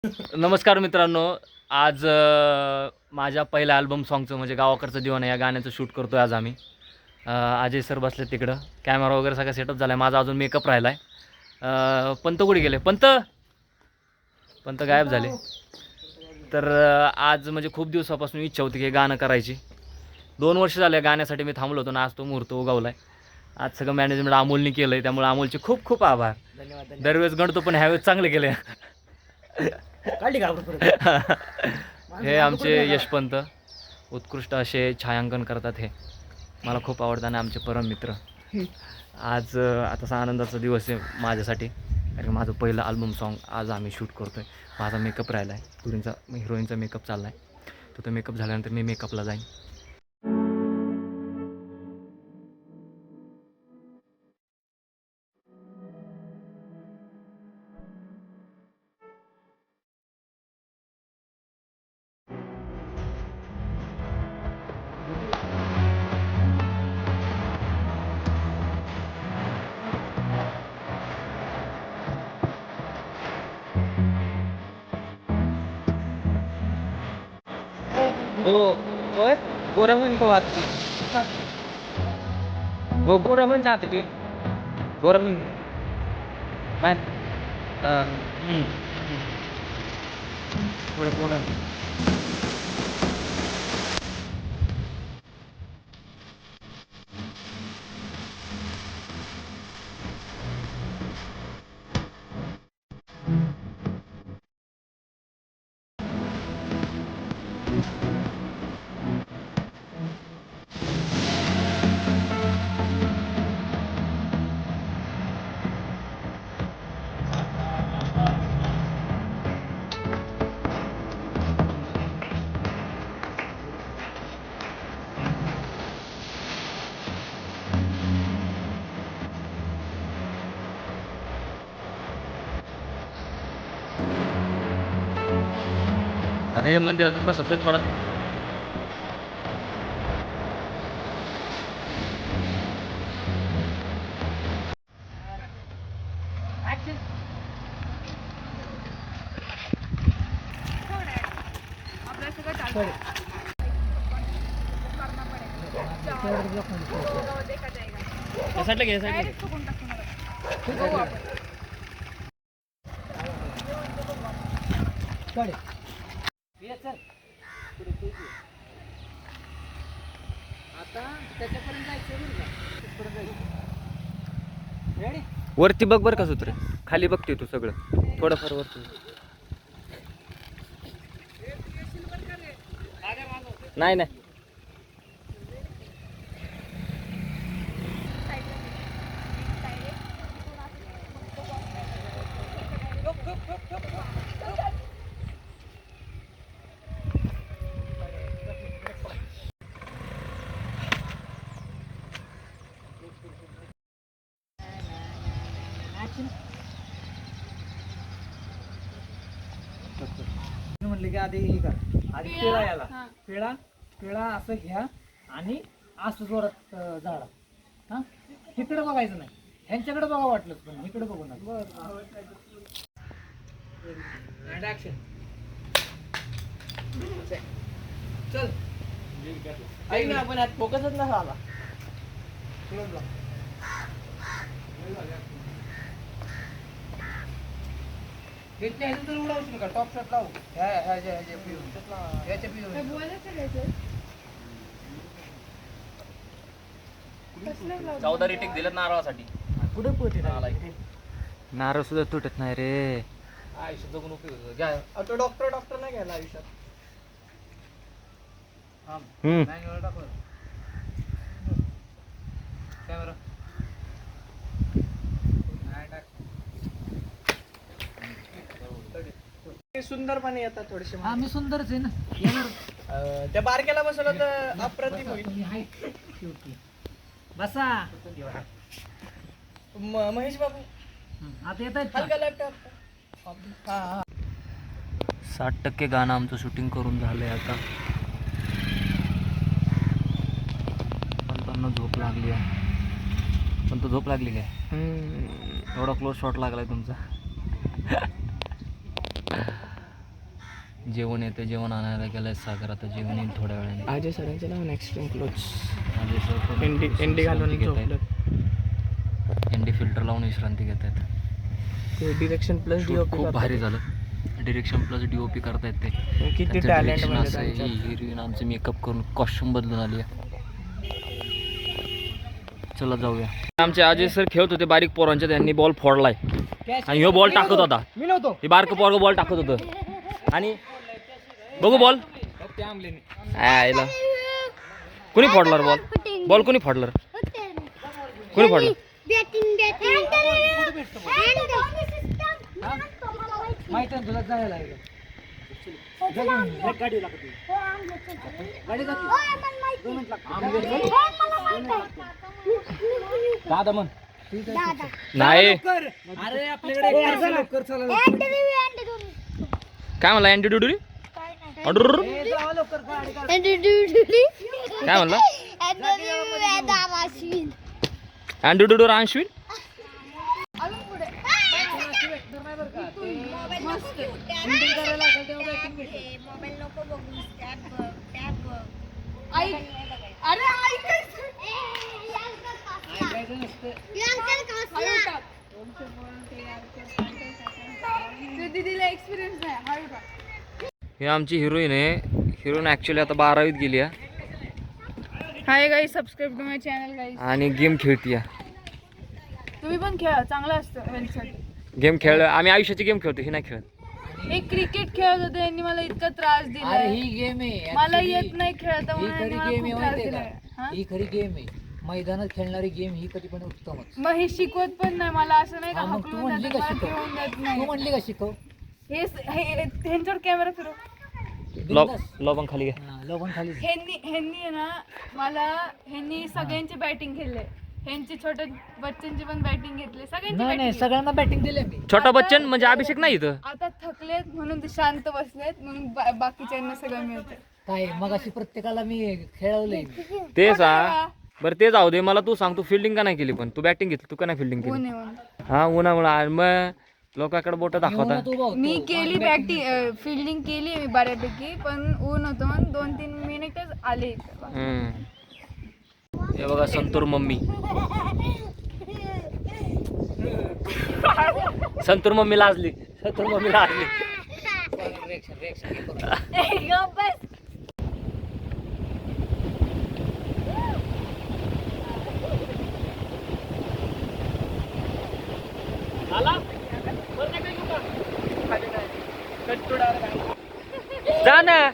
नमस्कार मित्रांनो. आज माझ्या पहिल्या अल्बम सॉन्गचं म्हणजे गावाकडचं दिवाना या गाण्याचं शूट करतो आहे आज आम्ही. अजय सर बसले तिकडं. कॅमेरा वगैरे सगळा सेटअप झाला आहे. माझा अजून मेकअप राहिला आहे. पंत कुठे गेले? पंत पंत गायब झाले. तर आज म्हणजे खूप दिवसापासून इच्छा होती की हे गाणं करायची. 2 वर्ष झाले गाण्यासाठी मी थांबलो होतो ना, आज तो मुहूर्त उगवला आहे. आज सगळं मॅनेजमेंट अमोलनी केलं आहे, त्यामुळे अमोलचे खूप खूप आभार. धन्यवाद. दरवेळेस गणतो पण ह्यावेळेस चांगले केले. काढली का परत? हे आमचे यशपंत उत्कृष्ट असे छायांकन करतात. हे मला खूप आवडतं आणि आमचे परम मित्र. आज आता आनंदाचा दिवस आहे माझ्यासाठी, कारण की माझं पहिलं अल्बम सॉन्ग आज आम्ही शूट करतो आहे. माझा मेकअप राहिला आहे, हिरोईनचा मेकअप चालला आहे. तो मेकअप झाल्यानंतर मी मेकअपला जाईन. ओए गोरा मन को बात की वो गोरा मन चाहते थे गोरा मन मैं थोड़ा गोरा अरे मंदिर बस थोडा. साईडला घे, साईडला घे. आता त्याच्यापर्यंत जायचं बरं का? रेडी? वरती बघ बरं का सूत्र, खाली बघते तू सगळं थोडंफार वरती. नाही नाही म्हणले की आधी हे कर, आधी पेळा याला पेळा पेळा असं घ्या आणि असं जोरात झाडा. हा, इकडे बघायचं नाही, ह्यांच्याकडे बघा वाटलं पण इकडे बघू नका. ऍक्शन. चल ऐक ना, आपण यात फोकसच नसा आला. तर उडवशील का? टॉप शॉट लावू चौदा रिटेक दिलं नारळासाठी. कुठे पोहते नारळ सुद्धा तुटत नाही रे. आयुष्यात जगून उपयोग घ्या. तो डॉक्टर नाही घ्यायला आयुष्यात. मॅन्युअल टाकलं कॅमेरा. सुंदरपणे येतात थोडेसे. हा, मी सुंदरच आहे ना. येणार त्या बारक्याला बसवलं तर अप्रतिम होईल. बसा महेश बाबू. आता येत आहेत लॅपटॉप. हा 60% गाणं आमचं शूटिंग करून झालंय आता. पण त्यांना झोप लागली आहे. पण तो झोप लागली काय? एवढा क्लोज शॉट लागलाय तुमचा. जेवण येते, जेवण आणायला गेलाय सागर. आता जेवण येईल थोड्या वेळाने. अजय सरांचं नाव एक्स्ट्रीम क्लोथ्स. अजय सर पण एंडी घालून विश्रांती घेत झोपलं. आहेत. एंडी फिल्टर लावून विश्रांती घेत आहेत. ते डिरेक्शन प्लस Shoot DOP खूप भारी झालं. डिरेक्शन प्लस DOP करतायत ते. किती त्यांचं टॅलेंट direction म्हणजे असं आहे. त्यांच्यात. ही हिरोईन आमचं मेकअप करून कॉस्ट्युम बदलून आली आहे. चला जाऊया. आमचे अजय सर खेळत होते बारीक पोरांच्या, त्यांनी बॉल फोडलाय आणि ह्यो बॉल टाकत होता. मी नव्हतो. हे बारकं पोरगं बॉल टाकत होतं आणि बघू बॉल आयला कुणी फोडणार बॉल? बॉल कुणी फोडणार? कुणी फोडलं? माहिती आहे तुला जायला लागेल. गाडी लागते. गाडी जाते. 2 मिनिट लागतात. दादा म्हण. नाही अरे आपल्याकडे लवकर चला. काय म्हणला अँटी डुडुरी? जावा लवकर गाडी काढ. काय म्हणला अँटी डुडुर अंशविन? ही आमची हिरोईन आहे. हिरोईन ॲक्च्युली आता 12वीत गेली आहे hi guys, subscribe to my channel guys. आणि गेम खेळती आहे. तुम्ही पण खेळा, चांगलं असतं हेल्थसाठी. गेम खेळ आम्ही आयुष्याची गेम खेळतो, ही नाही खेळत. एक क्रिकेट खेळत होते यांनी मला इतका त्रास अरे दिला. ही गेम आहे. मला येत नाही खेळता ही म्हणून खरी यांनी गेम मला आहे खूप त्रास माहितीये दिलाय. का? हा? ही खरी गेम आहे. मैदानात खेळणारी गेम ही कधी पण उत्तमच. मग हे शिकवत पण नाही मला, असं नाही का हा, मग तू हकलून म्हणली देतात, का मला शिकव? खेळून देत तू नाही. म्हणली का शिकव? ह्यांच्यावर कॅमेरा फिरव. लॉबन खाली घ्या. लोबन खाली. ह्यांनी आहे ना मला, ह्यांनी सगळ्यांची बॅटिंग खेळले. ह्यांची छोट्या बच्चांची पण बॅटिंग घेतली, सगळ्यांची नाही नाही batting सगळ्यांना बॅटिंग दिले मी. छोटा बच्चन म्हणजे अभिषेक नाही इथं. आता थकलेत म्हणून ते शांत बसलेत, म्हणून बाकीच्यांना सगळं मिळतं. काय मग अशी प्रत्येकाला मी खेळवलंय. ते सांग बरं, ते जाऊ दे. मला तू सांग, तू फिल्डिंग का नाही केली? पण तू बॅटिंग घेतली, तू का नाही फिल्डिंग ऊन केली? आहे म्हणून. हा उन्हामुळे मग लोकांकडे बोट दाखवता. मी केली बॅटिंग, फिल्डिंग केली मी बऱ्यापैकी, पण ऊन होतं म्हणून 2-3 मिनिटच आले इथं. हे बघा संतूर मम्मी. संतूर मम्मी लाजली. संतूर मम्मी लाजली. जा ना.